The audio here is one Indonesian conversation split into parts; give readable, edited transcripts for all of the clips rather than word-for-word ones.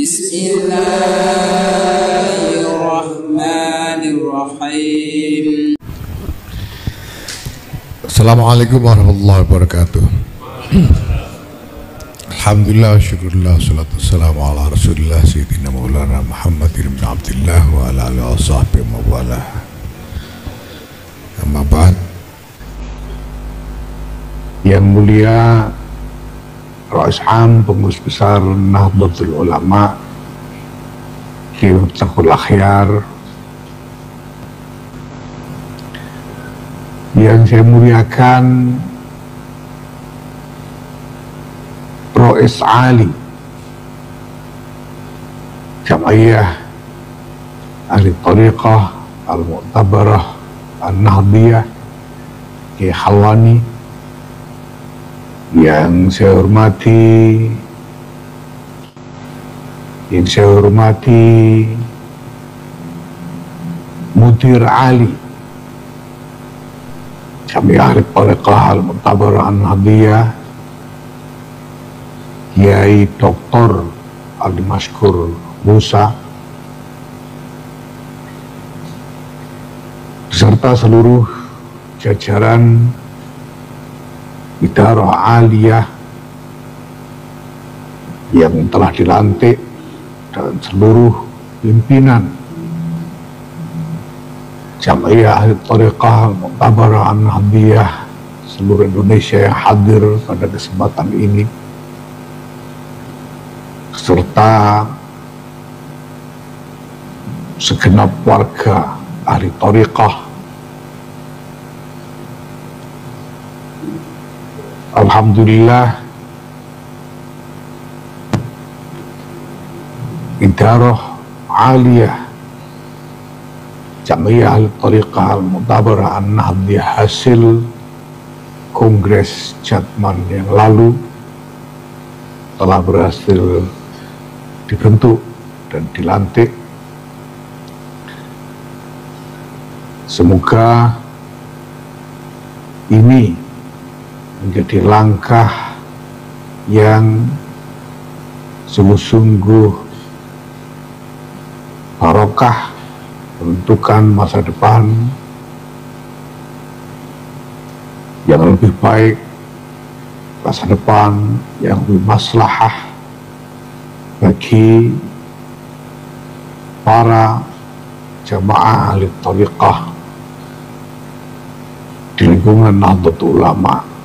Bismillahirrahmanirrahim. Assalamualaikum warahmatullahi wabarakatuh. Alhamdulillah wa syukurillah salatu wassalamu ala rasulillah sayyidina maulana Muhammad ibn Abdullah wa ala alihi wa sahbihi wa wala. Amma ba'd. Yang mulia Rais Am Pengurus Besar Nahdlatul Ulama Kiai Miftahul Akhyar, yang saya muliakan Rais Ali Jam'iyah Ahli Tariqah Al-Mu'tabarah An-Nahdiyah Kiai Khalwani, yang saya hormati Mudir Ali Jam'iyah Ahli Tariqah Al-Mu'tabarah An-Nahdiyah Kiai Dr. Ali Mashkur Musa, beserta seluruh jajaran Idarah Aliyah yang telah dilantik dan seluruh pimpinan Jam'iyah Ahli Tariqah Al-Mu'tabarah An-Nahdiyah seluruh Indonesia yang hadir pada kesempatan ini, serta segenap warga ahli tariqah. Alhamdulillah, Idarah Aliyah Jam'iyah Ahli Tariqah Al-Mu'tabarah An-Nahdiyah hasil Kongres Jatman yang lalu telah berhasil dibentuk dan dilantik. Semoga ini menjadi langkah yang sungguh-sungguh barokah, menentukan masa depan yang lebih baik, masa depan yang lebih maslahah bagi para jamaah ahli tariqah di lingkungan Nahdlatul Ulama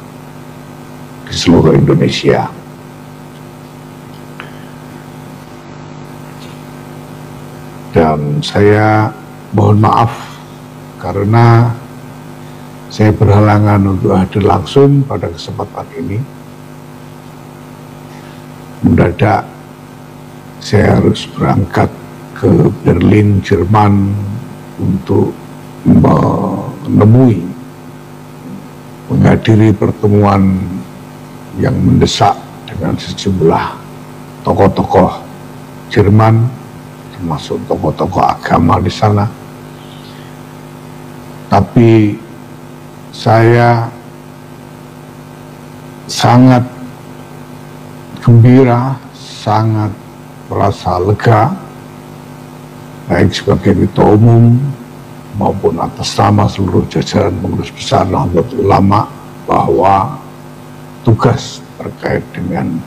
di seluruh Indonesia. Dan saya mohon maaf karena saya berhalangan untuk hadir langsung pada kesempatan ini. Mendadak saya harus berangkat ke Berlin, Jerman untuk menghadiri pertemuan yang mendesak dengan sejumlah tokoh-tokoh Jerman, termasuk tokoh-tokoh agama di sana. Tapi saya sangat gembira, sangat merasa lega, baik sebagai ketua umum maupun atas nama seluruh jajaran pengurus besar Nahdlatul Ulama, bahwa tugas terkait dengan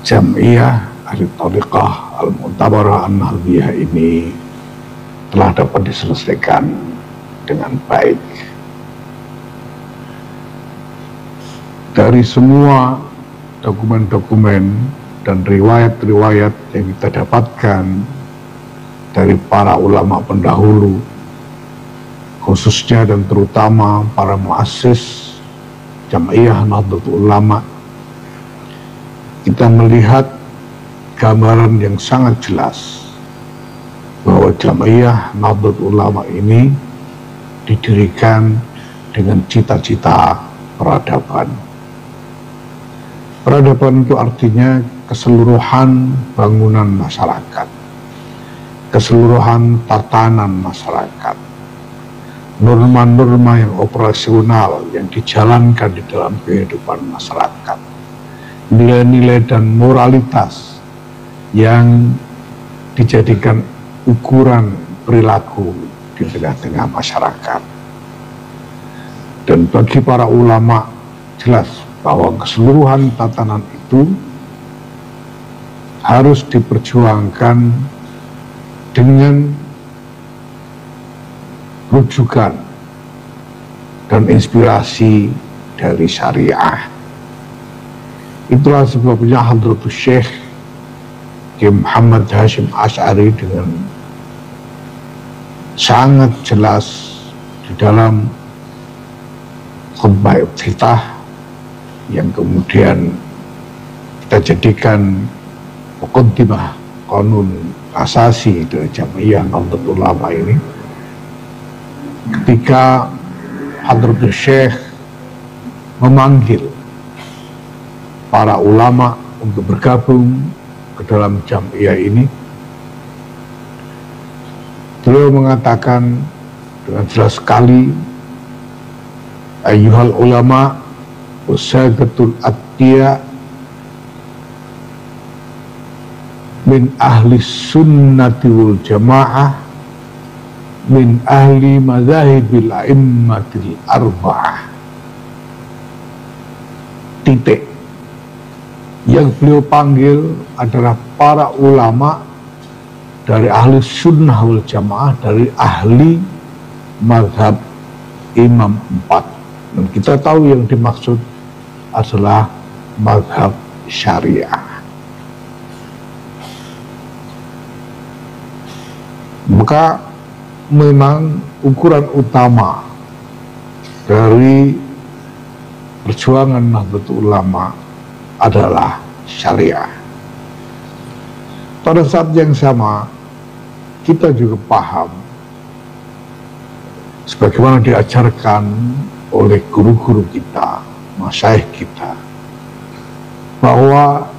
Jam'iyah Ahli Tariqah Al-Mu'tabarah An-Nahdiyah ini telah dapat diselesaikan dengan baik. Dari semua dokumen-dokumen dan riwayat-riwayat yang kita dapatkan dari para ulama pendahulu, khususnya dan terutama para muassis Jam'iyah Nahdlatul Ulama, kita melihat gambaran yang sangat jelas bahwa Jam'iyah Nahdlatul Ulama ini didirikan dengan cita-cita peradaban. Peradaban itu artinya keseluruhan bangunan masyarakat, keseluruhan tatanan masyarakat, norma-norma yang operasional yang dijalankan di dalam kehidupan masyarakat, nilai-nilai dan moralitas yang dijadikan ukuran perilaku di tengah-tengah masyarakat. Dan bagi para ulama jelas bahwa keseluruhan tatanan itu harus diperjuangkan dengan rujukan dan inspirasi dari syariah. Itulah sebabnya Hadratus Syekh Kiai Muhammad Hashim Asy'ari dengan sangat jelas di dalam khutbah iftitah yang kemudian kita jadikan muqaddimah qanun asasi dari Jam'iyah Nahdlatul Ulama ini, ketika Hadratus Syekh memanggil para ulama untuk bergabung ke dalam Jam'iyah ini, beliau mengatakan dengan jelas sekali, ayyuhal ulama usagatul atqiya min ahli sunnati wal jamaah min ahli madzahibil a'immatil arba'ah. Titik. Yang beliau panggil adalah para ulama dari ahli sunnah wal jamaah, dari ahli mazhab imam 4. Dan kita tahu yang dimaksud adalah mazhab syariah. Maka memang ukuran utama dari perjuangan Nahdlatul Ulama adalah syariah. Pada saat yang sama kita juga paham sebagaimana diajarkan oleh guru-guru kita, masyayikh kita, bahwa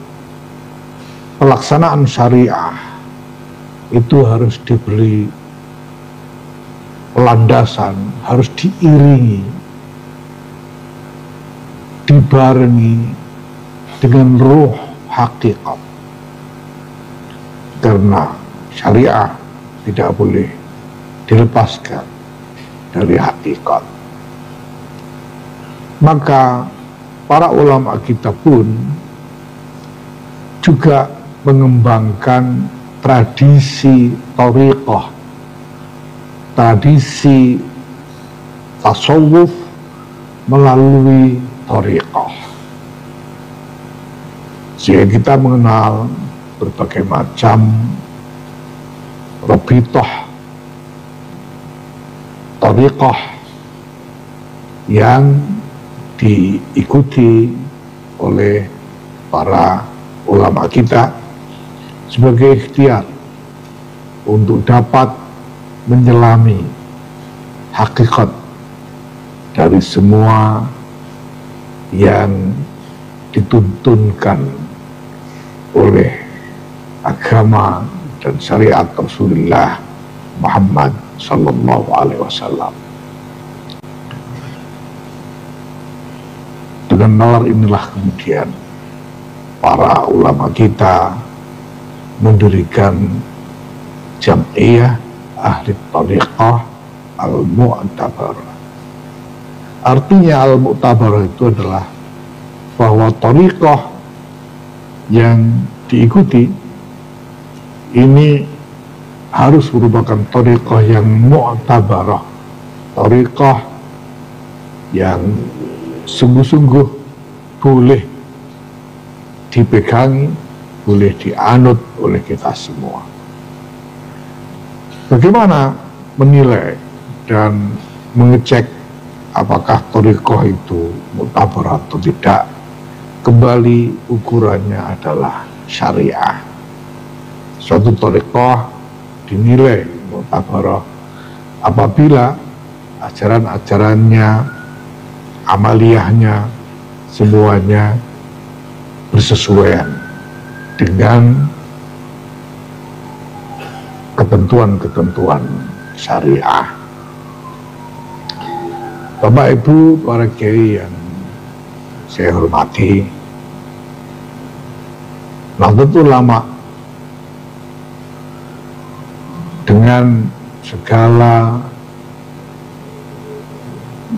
pelaksanaan syariah itu harus diberi landasan, harus diiringi, dibarengi dengan ruh hakikat. Karena syariah tidak boleh dilepaskan dari hakikat. Maka para ulama kita pun juga mengembangkan tradisi thariqah, tradisi tasawuf melalui thariqah. Sehingga kita mengenal berbagai macam rabithah thariqah yang diikuti oleh para ulama kita sebagai ikhtiar untuk dapat menyelami hakikat dari semua yang dituntunkan oleh agama dan syariat Rasulullah Muhammad sallallahu alaihi wasallam. Dengan nalar inilah kemudian para ulama kita mendirikan Jam'iyah Ahli Thariqah Al-Mu'tabarah. Artinya Al-Mu'tabarah itu adalah bahwa thariqah yang diikuti ini harus merupakan thariqah yang mu'tabarah, thariqah yang sungguh-sungguh boleh dipegangi, boleh dianut oleh kita semua. Bagaimana menilai dan mengecek apakah thariqah itu mu'tabarah atau tidak? Kembali ukurannya adalah syariah. Suatu thariqah dinilai mu'tabarah apabila ajaran-ajarannya, amaliyahnya, semuanya bersesuaian dengan ketentuan-ketentuan syariah. Bapak Ibu para kiai yang saya hormati, Nahdlatul Ulama dengan segala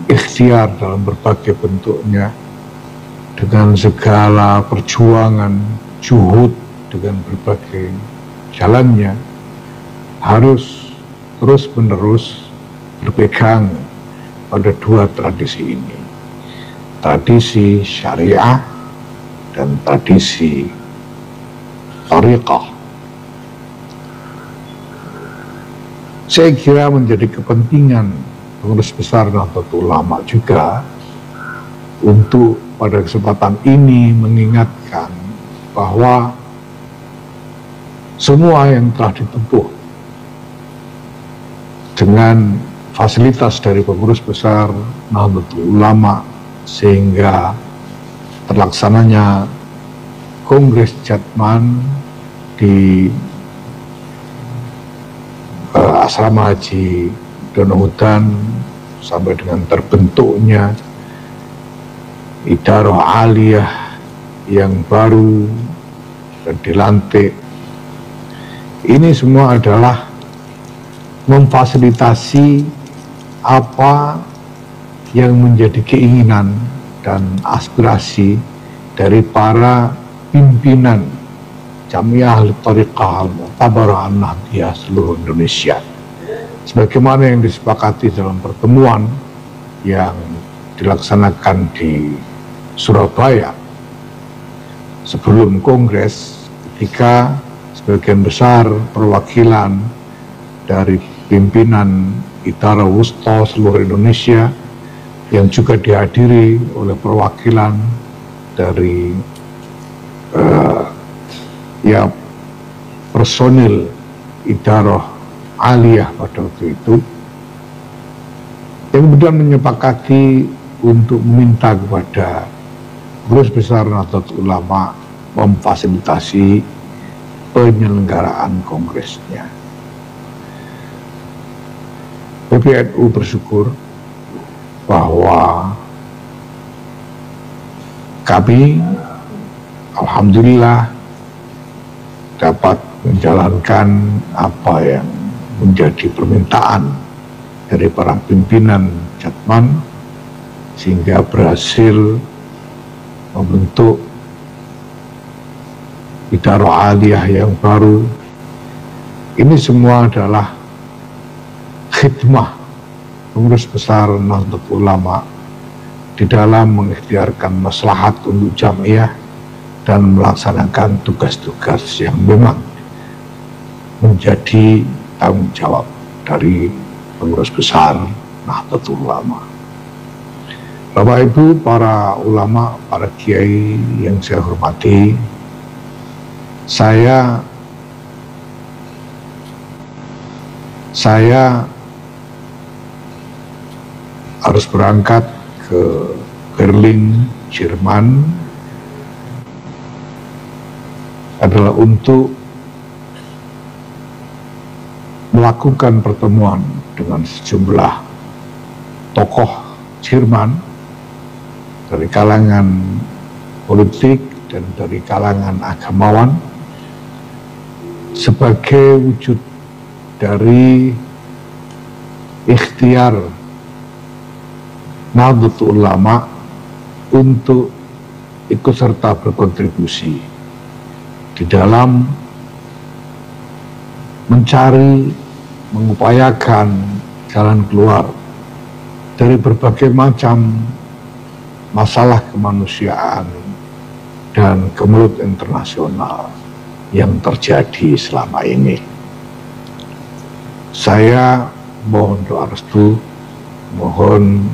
ikhtiar dalam berbagai bentuknya, dengan segala perjuangan, juhud dengan berbagai jalannya, harus terus-menerus berpegang pada dua tradisi ini, tradisi syariah dan tradisi thariqah. Saya kira menjadi kepentingan pengurus besar Nahdlatul Ulama juga untuk pada kesempatan ini mengingatkan bahwa semua yang telah ditempuh dengan fasilitas dari pengurus besar Nahdlatul Ulama sehingga terlaksananya Kongres Jatman di Asrama Haji Donohudan sampai dengan terbentuknya Idarah Aliyah yang baru dan dilantik. Ini semua adalah memfasilitasi apa yang menjadi keinginan dan aspirasi dari para pimpinan Jamiah Al-Thariqah Al-Mu'tabarah An-Nahdliyah seluruh Indonesia, sebagaimana yang disepakati dalam pertemuan yang dilaksanakan di Surabaya sebelum Kongres, ketika sebagian besar perwakilan dari pimpinan Idarah Wusta seluruh Indonesia yang juga dihadiri oleh perwakilan dari personil Idarah Aliyah pada waktu itu, yang kemudian menyepakati untuk meminta kepada pengurus besar Nahdlatul Ulama memfasilitasi penyelenggaraan kongresnya. PBNU bersyukur bahwa kami alhamdulillah dapat menjalankan apa yang menjadi permintaan dari para pimpinan Jatman, sehingga berhasil membentuk Idarah Aliyah yang baru. Ini semua adalah khidmah pengurus besar Nahdlatul Ulama di dalam mengikhtiarkan maslahat untuk jamiah dan melaksanakan tugas-tugas yang memang menjadi tanggung jawab dari pengurus besar Nahdlatul Ulama. Bapak Ibu, para ulama, para kiai yang saya hormati, saya harus berangkat ke Berlin, Jerman, adalah untuk melakukan pertemuan dengan sejumlah tokoh Jerman dari kalangan politik dan dari kalangan agamawan sebagai wujud dari ikhtiar Nahdlatul Ulama untuk ikut serta berkontribusi di dalam mencari, mengupayakan jalan keluar dari berbagai macam masalah kemanusiaan dan kemelut internasional yang terjadi selama ini. Saya mohon doa restu, mohon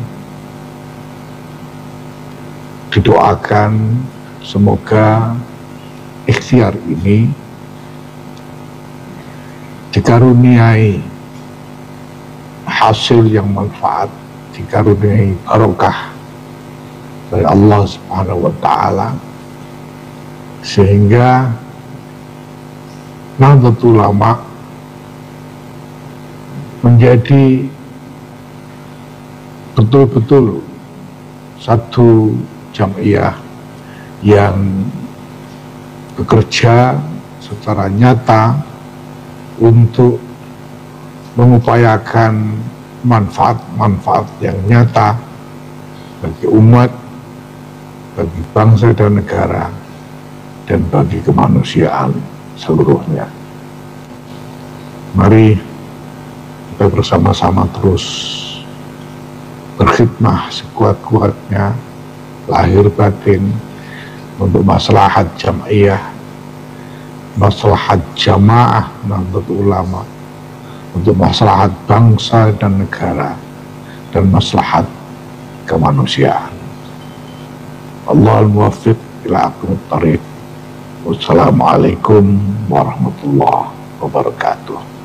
didoakan semoga ikhtiar ini dikaruniai hasil yang manfaat, dikaruniai barokah dari Allah Subhanahu wa Ta'ala, sehingga Nahdlatul Ulama menjadi betul-betul satu jamiah yang bekerja secara nyata untuk mengupayakan manfaat-manfaat yang nyata bagi umat, bagi bangsa dan negara, dan bagi kemanusiaan seluruhnya. Mari kita bersama-sama terus berkhidmah sekuat-kuatnya, lahir batin, untuk maslahat jam'iyah, maslahat jamaah Nahdlatul Ulama, untuk maslahat bangsa dan negara, dan maslahat kemanusiaan. Allahul muwaffiq ila aqwamit thariq. Wassalamualaikum warahmatullahi wabarakatuh.